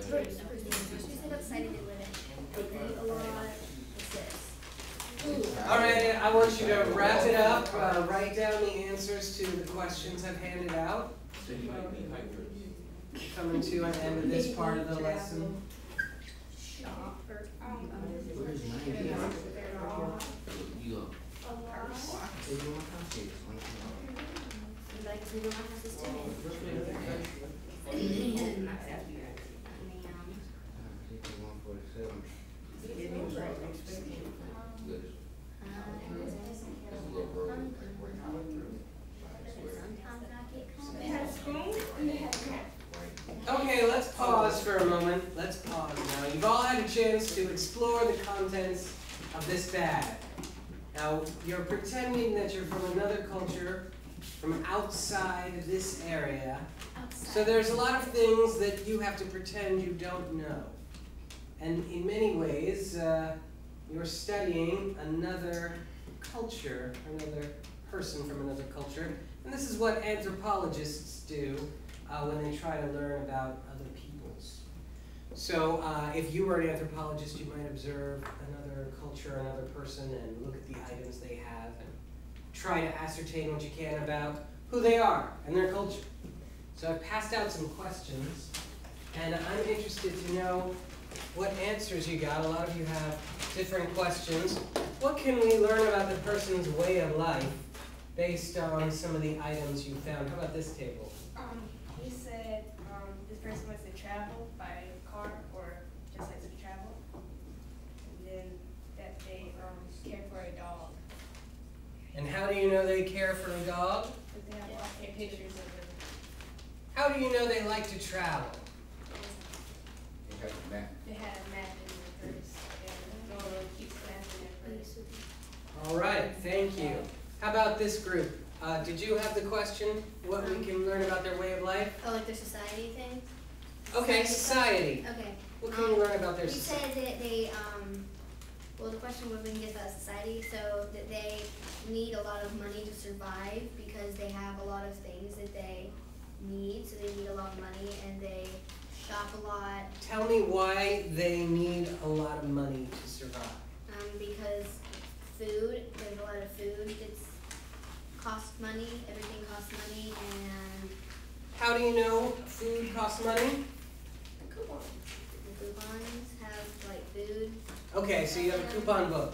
All right, I want you to wrap it up. Write down the answers to the questions I've handed out. Coming to an end of this part of the lesson. Okay, let's pause for a moment. Let's pause now. You've all had a chance to explore the contents of this bag. Now, you're pretending that you're from another culture, from outside this area. So there's a lot of things that you have to pretend you don't know. And in many ways, you're studying another culture, another person from another culture. And this is what anthropologists do when they try to learn about other peoples. So if you were an anthropologist, you might observe another culture, another person, and look at the items they have and try to ascertain what you can about who they are and their culture. So I've passed out some questions, and I'm interested to know what answers you got. A lot of you have different questions. What can we learn about the person's way of life based on some of the items you found? How about this table? He said this person wants to travel by car or just likes to travel. And then that they care for a dog. And how do you know they care for a dog? Because they have all their pictures of them. How do you know they like to travel? They had a map in their purse. And no one keeps maps in their purse. All right, thank you. How about this group? Did you have the question, what we can learn about their way of life? Oh, like their society thing? Okay, society. Okay. What can we learn about their You society? said that they, well, the question was we can get about society, so that they need a lot of money to survive because they have a lot of things that they need, so they need a lot of money, and they shop a lot. Tell me why they need a lot of money to survive. Because food, there's a lot of food that's costs money, everything costs money, and How do you know food costs money? the coupons have like food. Okay, so you have a coupon book.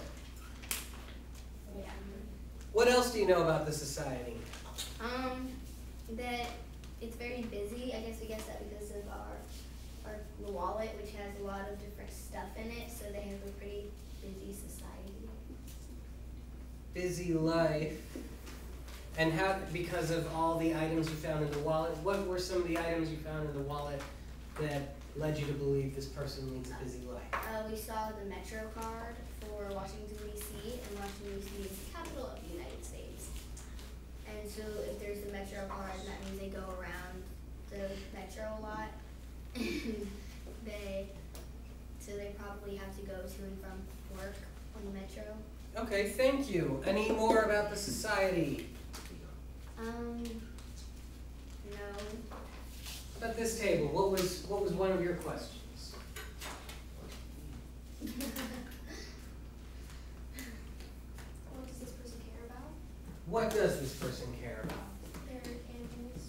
Yeah. What else do you know about the society? That it's very busy. I guess we guess that because of our wallet, which has a lot of different stuff in it, so they have a pretty busy society. Busy life. And how, because of all the items you found in the wallet, what were some of the items you found in the wallet that led you to believe this person leads a busy life? We saw the Metro card for Washington, D.C., and Washington, D.C. is the capital of the United States. And so if there's the Metro card, that means they go around the Metro a lot. So they probably have to go to and from work on the Metro. Okay, thank you. Any more about the society? No. How about this table? What was one of your questions? What does this person care about? What does this person care about? Their animals.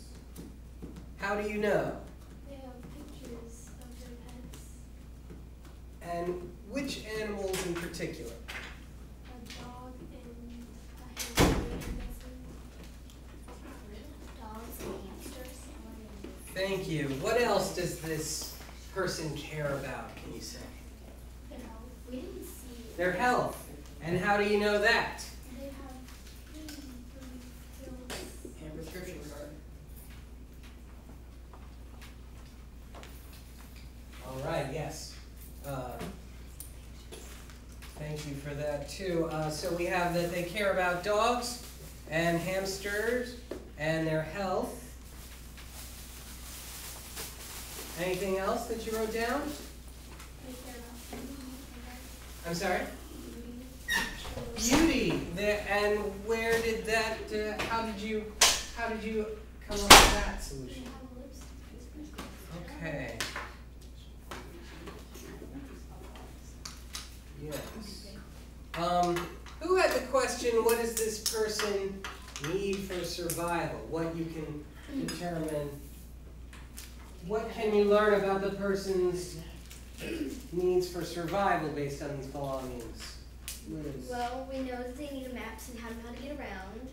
How do you know? They have pictures of their pets. And which animals in particular? A dog and a hamster, I'm guessing. Dogs and hamsters. Thank you. What else does this person care about, can you say? Their health. We didn't see it. Their health. And how do you know that? They have pills. And prescription card. All right, yes. Thank you for that too. So we have that they care about dogs and hamsters and their health. Anything else that you wrote down? They care about beauty. I'm sorry? Beauty. Beauty. And where did that? How did you come up with that They solution? have lipstick. Okay. Who had the question, what does this person need for survival? What you can determine, what can you learn about the person's needs for survival based on these belongings? Liz. Well, we know that they need a map and how to get around,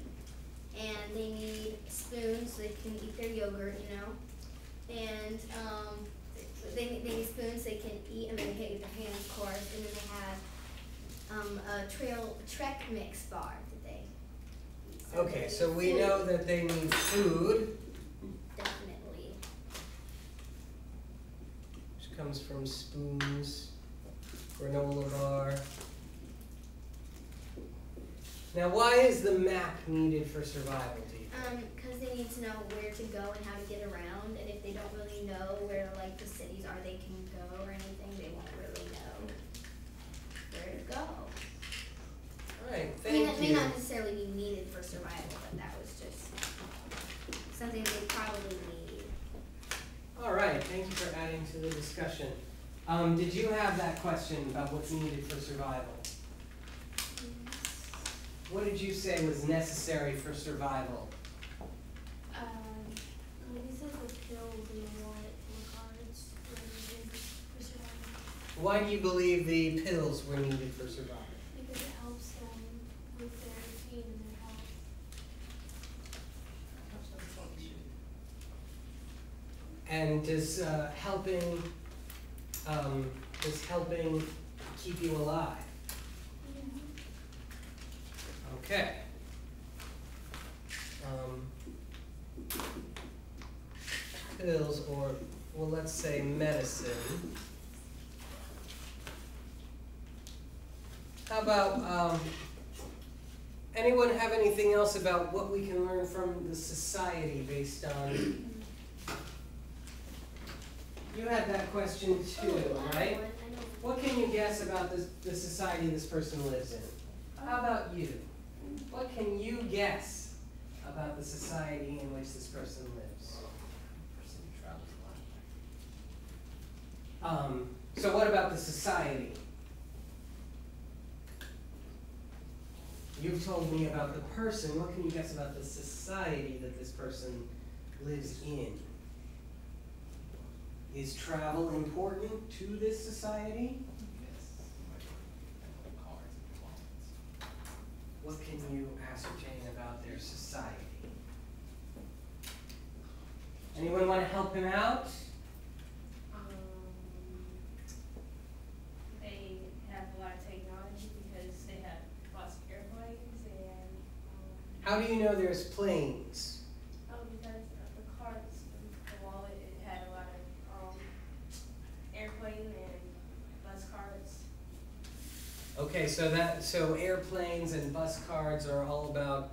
and they need spoons so they can eat their yogurt, you know, and they need spoons so they can eat, and they can eat their hands, of course, and then they have a trek mix bar that they eat. Okay, so we know that they need food, Definitely. which comes from spoons, granola bar. Now, why is the map needed for survival, do you think? Because they need to know where to go and how to get around, and if they don't really know where like the cities are they can go or anything, they won't really know where to go. Alright, I mean, thank that may you. not necessarily be needed for survival, but that was just something they probably need. Alright, thank you for adding to the discussion. Did you have that question about what's needed for survival? What did you say was necessary for survival? Maybe says the pills and the wallet and the cards were needed for survival. Why do you believe the pills were needed for survival? Because it helps them with their pain and their health. And does helping keep you alive? Okay. Pills, or well, let's say medicine. How about anyone have anything else about what we can learn from the society based on? You had that question too, right? What can you guess about the society this person lives in? How about you? What can you guess about the society in which this person lives? So what about the society? You've told me about the person. What can you guess about the society that this person lives in? Is travel important to this society? What can you ascertain about their society? Anyone want to help him out? They have a lot of technology because they have lots of airplanes and. How do you know there's planes? Because of the cards, the wallet, it had a lot of airplane and bus cards. Okay, so airplanes and bus cards are all about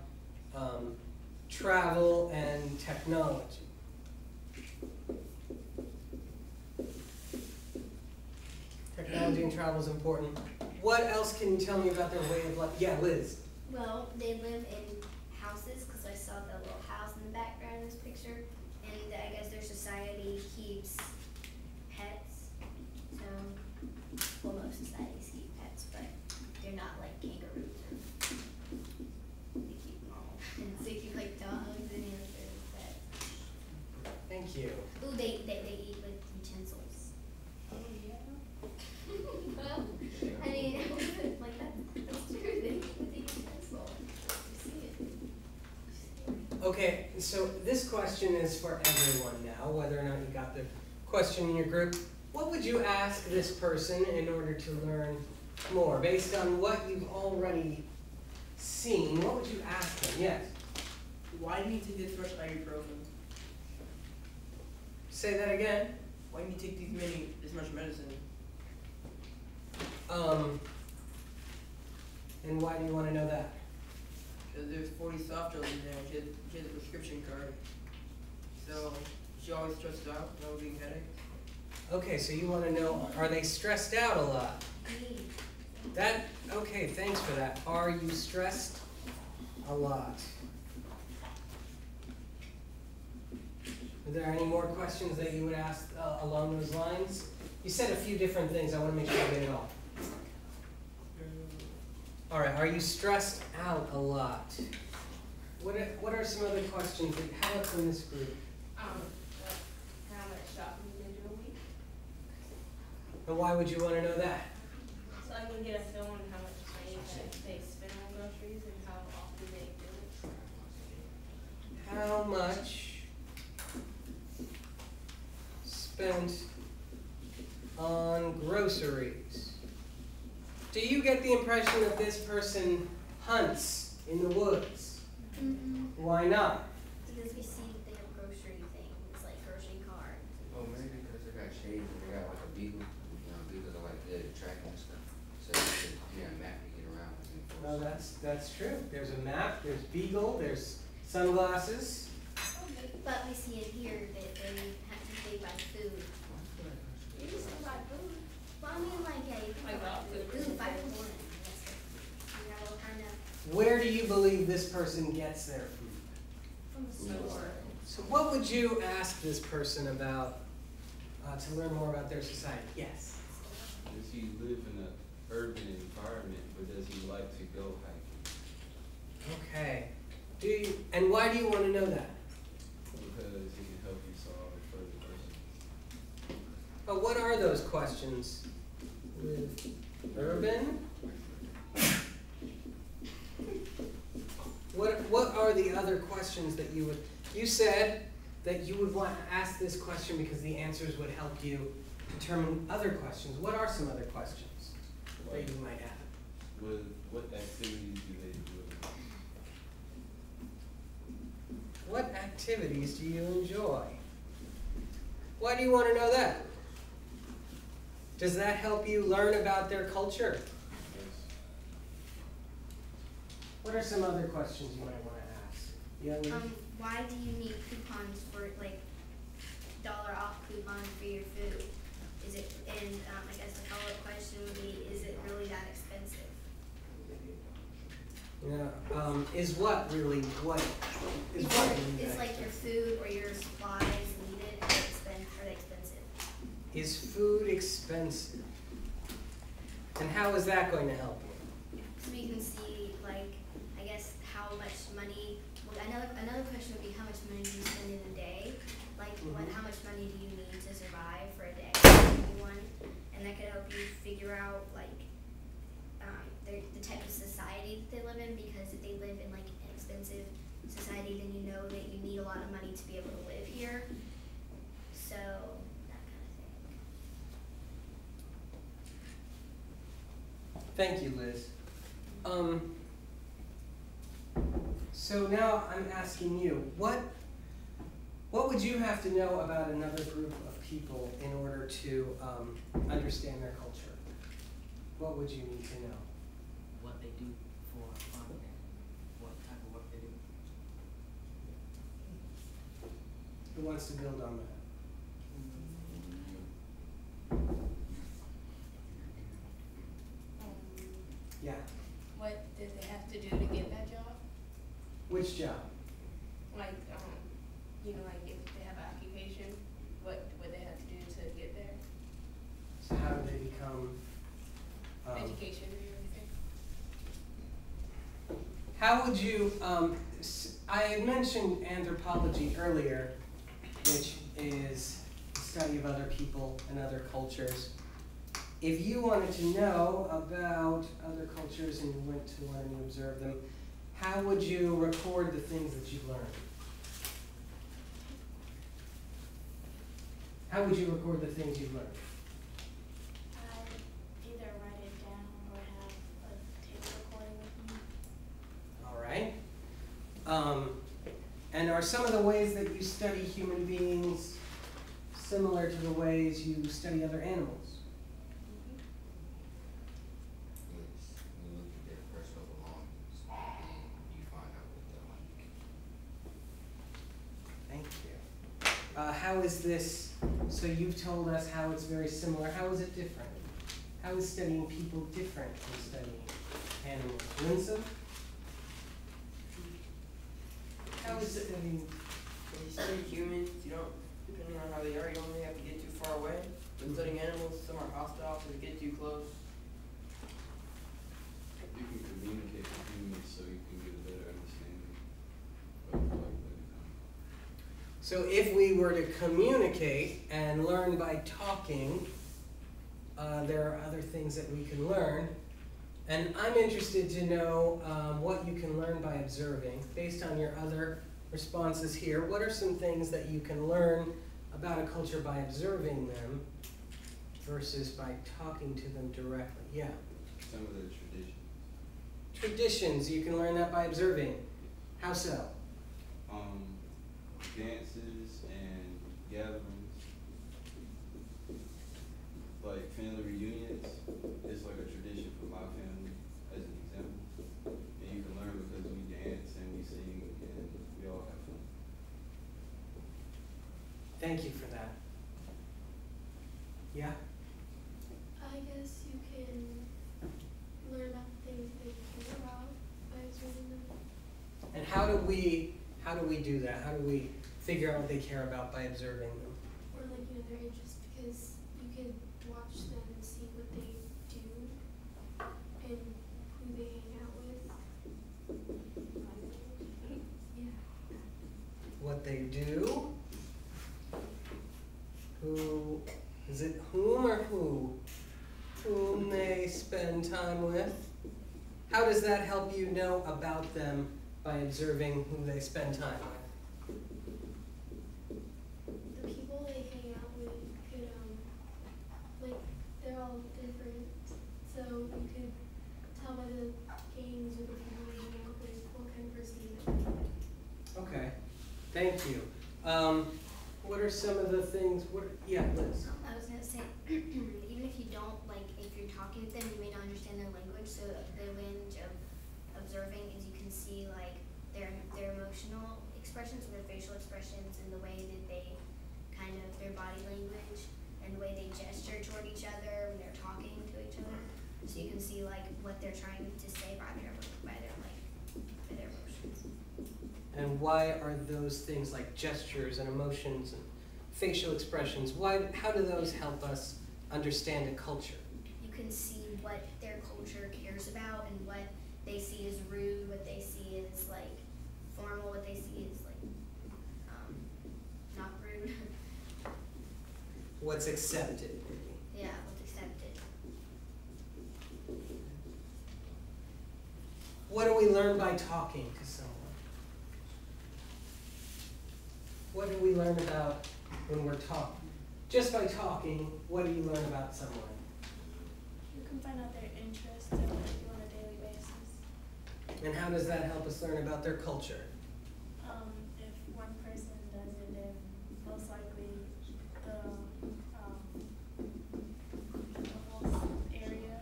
travel and technology. Technology and travel is important. What else can you tell me about their way of life? Yeah, Liz. Well, they live in houses, because I saw the little house in the background in this picture, and I guess their society keeps pets. So, well, most societies keep pets, but they're not like kangaroos or they keep them all. And so they keep like dogs and hamsters, pets. Thank you. Ooh, they eat with utensils. Oh, yeah. Well, I mean, like that's true. They eat with the utensil. You see it. Okay, so this question is for everyone now, whether or not you got the question in your group. What would you ask this person in order to learn more? Based on what you've already seen, what would you ask them? Yes? Why do you take this much ibuprofen? Say that again. Why do you take this much medicine? And why do you want to know that? Because there's 40 soft gels in there. She has a prescription card. So she always stressed out, no big headache. Okay, so you want to know, are they stressed out a lot? Okay, thanks for that. Are you stressed a lot? Are there any more questions that you would ask along those lines? You said a few different things. I want to make sure I get it all. All right, are you stressed out a lot? What are some other questions that you have from this group? How much shopping you do a week? And why would you want to know that? So I can get a feel on how much money that they spend on groceries and how often they do it. How much spent on groceries? Do you get the impression that this person hunts in the woods? Why not? Because we see they have grocery things, like grocery cards. Oh, maybe because they got shades and they got like a beagle. You know, beagles are like good at tracking and stuff. So you should a map to get around. No, that's true. There's a map, there's beagle, there's sunglasses. But we see in here that they buy food. You can still buy food. Well, I mean, like, yeah, you can Like buy dog food. food. Food, 5 in the morning. You know, kind of Where do you believe this person gets their food? from the store. So what would you ask this person about to learn more about their society? Yes. Does he live in an urban environment, or does he like to go hiking? Okay. And why do you want to know that? Because it can help you solve further questions. But what are those questions? With urban? What are the other questions that you said that you would want to ask this question because the answers would help you determine other questions. What are some other questions that you might have? What activities do they do? What activities do you enjoy? Why do you want to know that? Does that help you learn about their culture? What are some other questions you might want to ask? Why do you need coupons for, like, $1 off coupons for your food? Is it, and I guess the follow-up question would be, is it really that expensive? Yeah. Is what really what? Is what really Is that like your food or your supplies needed, are they expensive? Is food expensive? And how is that going to help you? So we can see, like, I guess how much money, well, another question would be how much money do you spend in a day? Like, how much money do you need to survive for a day? And that could help you figure out, like, the type of society that they live in, because if they live in, like, an expensive society, then you know that you need a lot of money to be able to live here. So, that kind of thing. Thank you, Liz. So now I'm asking you, what would you have to know about another group of people in order to understand their culture? What would you need to know? What they do for fun and what type of work they do. Who wants to build on that? Yeah. What did they have to do to get that job? Which job? Like, like if they have an occupation, what would they have to do to get there? So how do they become? Education and everything. How would you? I had mentioned anthropology earlier, which is the study of other people and other cultures. If you wanted to know about other cultures and you went to one and you observed them, how would you record the things that you've learned? How would you record the things you've learned? Either write it down or have a tape recording with me. All right. And are some of the ways that you study human beings similar to the ways you study other animals? Yes, you look at their personal belongings and you find out what they're like. Thank you. How is this, so you've told us how it's very similar. How is it different? How is studying people different from studying animals? Winsome? How is studying? When you study humans, you don't, depending on how they are, you don't really have to get too far away. When studying animals, some are hostile, so they get too close. You can so you can get a better understanding of like where they come So if we were to communicate and learn by talking, there are other things that we can learn. And I'm interested to know what you can learn by observing. Based on your other responses here, what are some things that you can learn about a culture by observing them versus by talking to them directly? Yeah. from. Some of the traditions. Traditions, you can learn that by observing. How so? Dances and gatherings, like family reunions, it's like a tradition for my family, as an example. And you can learn because we dance and we sing and we all have fun. Thank you for that. Yeah? I guess you can learn about things that you care about by observing them. And how do we do that? How do we figure out what they care about by observing them? Or like, you know, their interests, because you could watch them and see what they do and who they hang out with. Yeah. What they do? Who, is it whom or who? Whom they spend time with? How does that help you know about them by observing who they spend time with? The people they hang out with could, like, they're all different. So you could tell by the gangs or the people they hang out with what kind of person they are. Okay, thank you. What are some of the things, yeah, Liz? I was gonna say, even if you don't, like, if you're talking with them, you may not understand their language, so the advantage of observing is you can see, like, their emotional expressions, their facial expressions, and the way that they kind of, their body language, and the way they gesture toward each other when they're talking to each other. So you can see, like, what they're trying to say by their emotions. And why are those things like gestures and emotions and facial expressions, how do those help us understand a culture? You can see what their culture cares about and what they see as rude, what they see as like formal, what they see as like not rude. What's accepted, maybe? Yeah, what's accepted. What do we learn by talking to someone? What do we learn about when we're talking? Just by talking, what do you learn about someone? You can find out their interests and what they do on a daily basis. And how does that help us learn about their culture? If one person does it, then most likely the whole area.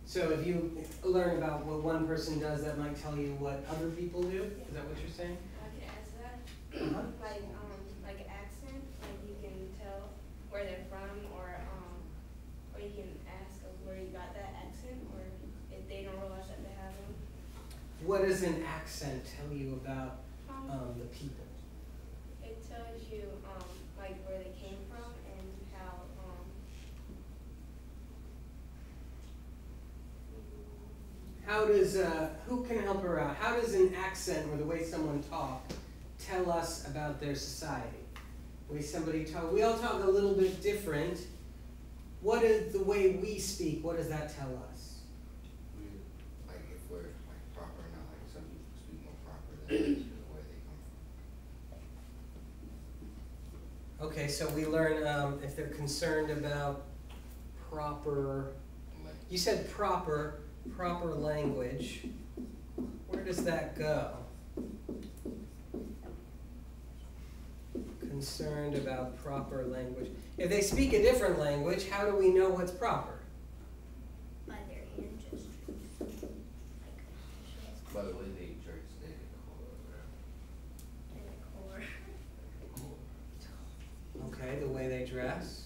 So if you learn about what one person does, that might tell you what other people do? Is that what you're saying? I can answer that. Uh-huh. Like accent, like you can tell where they're from, or you can ask where you got that accent, or if they don't realize that they have them. What does an accent tell you about the people? It tells you like where they came from and how How does, who can help her out? How does an accent or the way someone talks tell us about their society? The way somebody talk, we all talk a little bit different. What is the way we speak, what does that tell us? Like if we're like proper or not, like some people speak more proper than others the way they come from. Okay, so we learn if they're concerned about proper, you said proper language. Where does that go? Concerned about proper language. If they speak a different language, how do we know what's proper? By their hand gestures. By the way they dress, they Or Okay, the way they dress.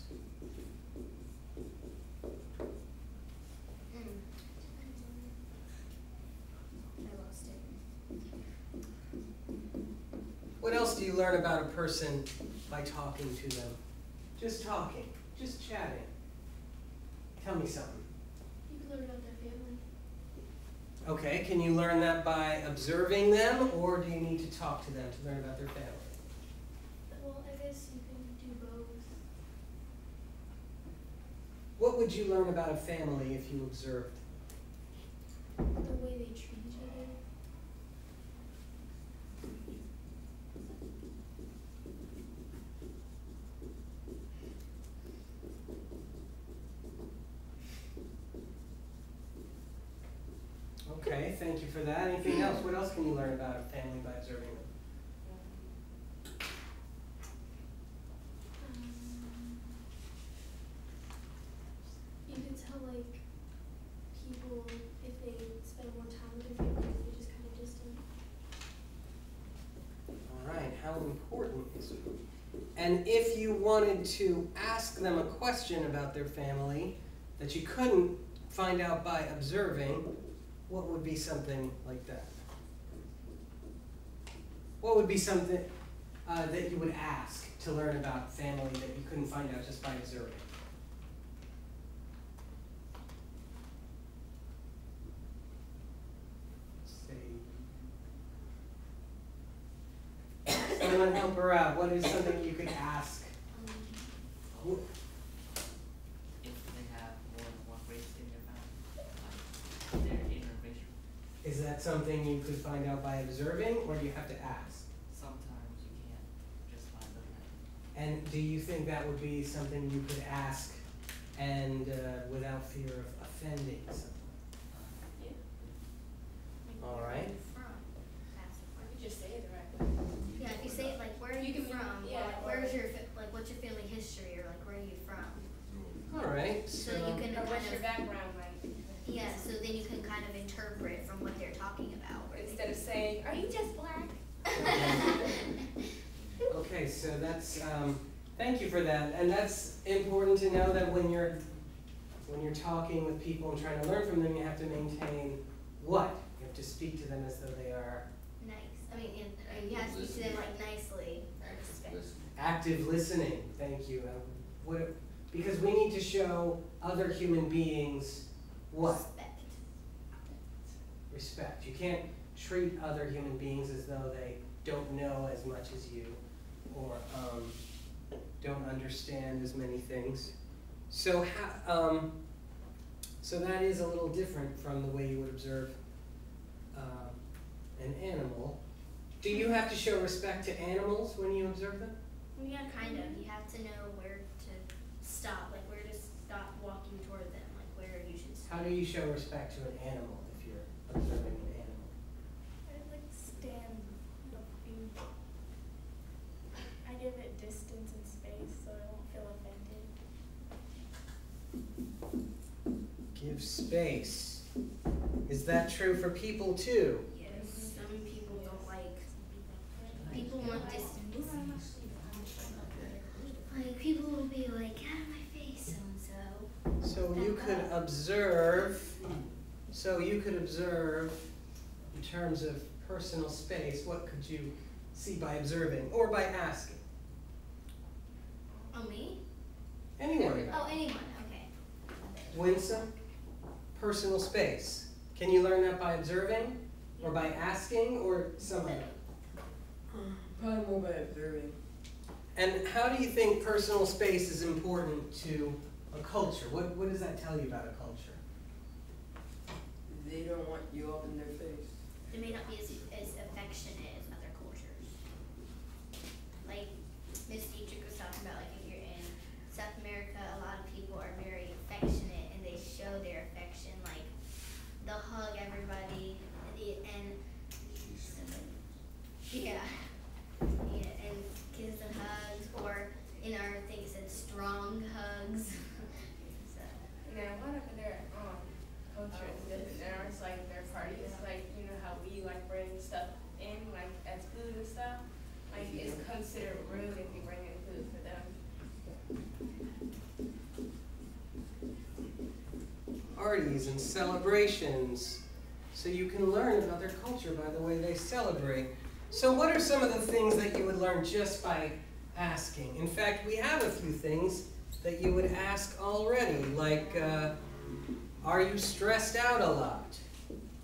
I lost it. What else do you learn about a person by talking to them? Just talking, just chatting. Tell me something. You learn about their family. Okay, can you learn that by observing them, or do you need to talk to them to learn about their family? Well, I guess you can do both. What would you learn about a family if you observed? The way they treat each other. Okay, thank you for that. Anything else? What else can you learn about a family by observing them? You can tell like people if they spend more time with their family, if they're just kind of distant. All right, how important is it? And if you wanted to ask them a question about their family that you couldn't find out by observing, what would be something like that? What would be something that you would ask to learn about family that you couldn't find out just by observing? Someone help her out. What is something you could ask? If they have more than one race in their family, like their interracial. Is that something you could find out by observing, or do you have to ask? Sometimes you can't just by looking at it. And do you think that would be something you could ask and without fear of offending someone? All right. You just say it the right way. Yeah, if you say it like, where are you from? Yeah. Or like, where's your like, what's your family history, or like, where are you from? All right. So you can Or kind what's your of, background like? yeah. So then you can kind of interpret from what they're talking about. Instead of saying, are you just black? Okay, so that's thank you for that, and that's important to know that when you're talking with people and trying to learn from them, you have to maintain what? You have to speak to them as though they are Nice. I mean, and you have to speak to them like nicely. active listening. Thank you. Because we need to show other human beings what? Respect. Respect. You can't treat other human beings as though they don't know as much as you, or don't understand as many things. So so that is a little different from the way you would observe an animal. Do you have to show respect to animals when you observe them? Yeah, kind of. You have to know where to stop, like where to stop walking toward them, like where you should stop. How do you show respect to an animal if you're observing an animal? I like stand looking. I give it distance and space so I won't feel offended. Give space. Is that true for people too? Yes. Some people don't like. People want distance. Like people will be like, get out of my face, so and so. So you could observe. So you could observe in terms of personal space. What could you see by observing or by asking? Oh, me? Anyone. Oh, anyone. Okay. Winsome. Personal space. Can you learn that by observing, or by asking, or some other? Probably more by observing. And how do you think personal space is important to a culture? What does that tell you about a culture? They don't want you up in their face. They may not be as affectionate as other cultures. Like Miss Dietrich was talking about, like if you're in South America, a lot of people are very affectionate and they show their affection, like they'll hug everybody and yeah, and kiss and hugs, or in our thing it said strong hugs. So. Now, one of their culture is different. There's like their parties, like you know how we like bring stuff in, like as food and stuff. Like it's considered rude if you bring in food for them. Parties and celebrations. So you can learn about their culture by the way they celebrate. So what are some of the things that you would learn just by asking? In fact, we have a few things that you would ask already, like Are you stressed out a lot?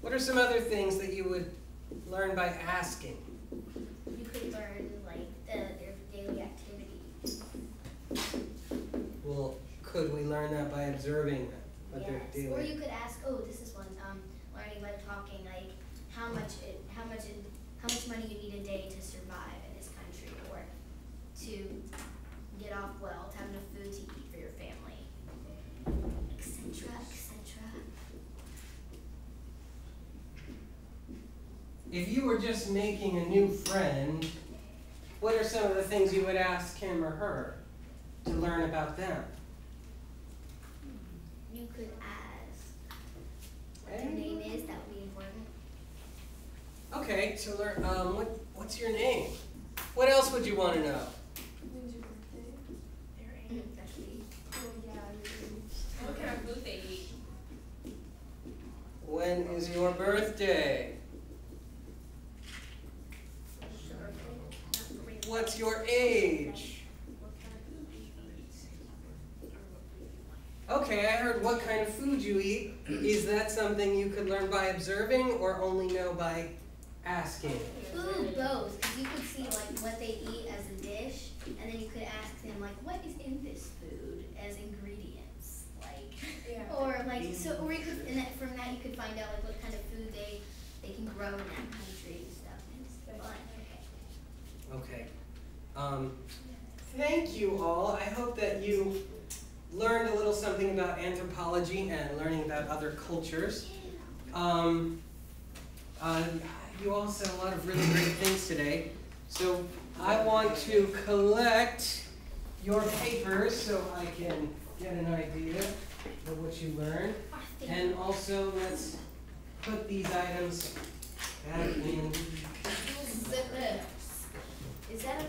What are some other things that you would learn by asking? You could learn like their daily activities. Well, could we learn that by observing them? What they're Yes. Or doing? you could ask, oh, this is one, learning by talking, like how much money you need a day to survive in this country, or to get off well, to have enough food to eat for your family, etc., etc. If you were just making a new friend, what are some of the things you would ask him or her to learn about them? You could ask what their name is, that would be important. Okay, to learn, what's your name? What else would you want to know? When's your birthday? Actually, Oh yeah, What kind of food they eat? When is your birthday? What's your age? Okay, I heard what kind of food you eat. Is that something you could learn by observing or only know by asking? ooh, both, because you could see like what they eat as a dish, and then you could ask them like, what is in this food as ingredients, like, Yeah. or like, so, or you could, and from that you could find out like what kind of food they can grow in that country and stuff. And it's fun. Okay. Thank you all. I hope that you learned a little something about anthropology and learning about other cultures. You all said a lot of really great things today. So I want to collect your papers so I can get an idea of what you learned. And also let's put these items back in. Is that a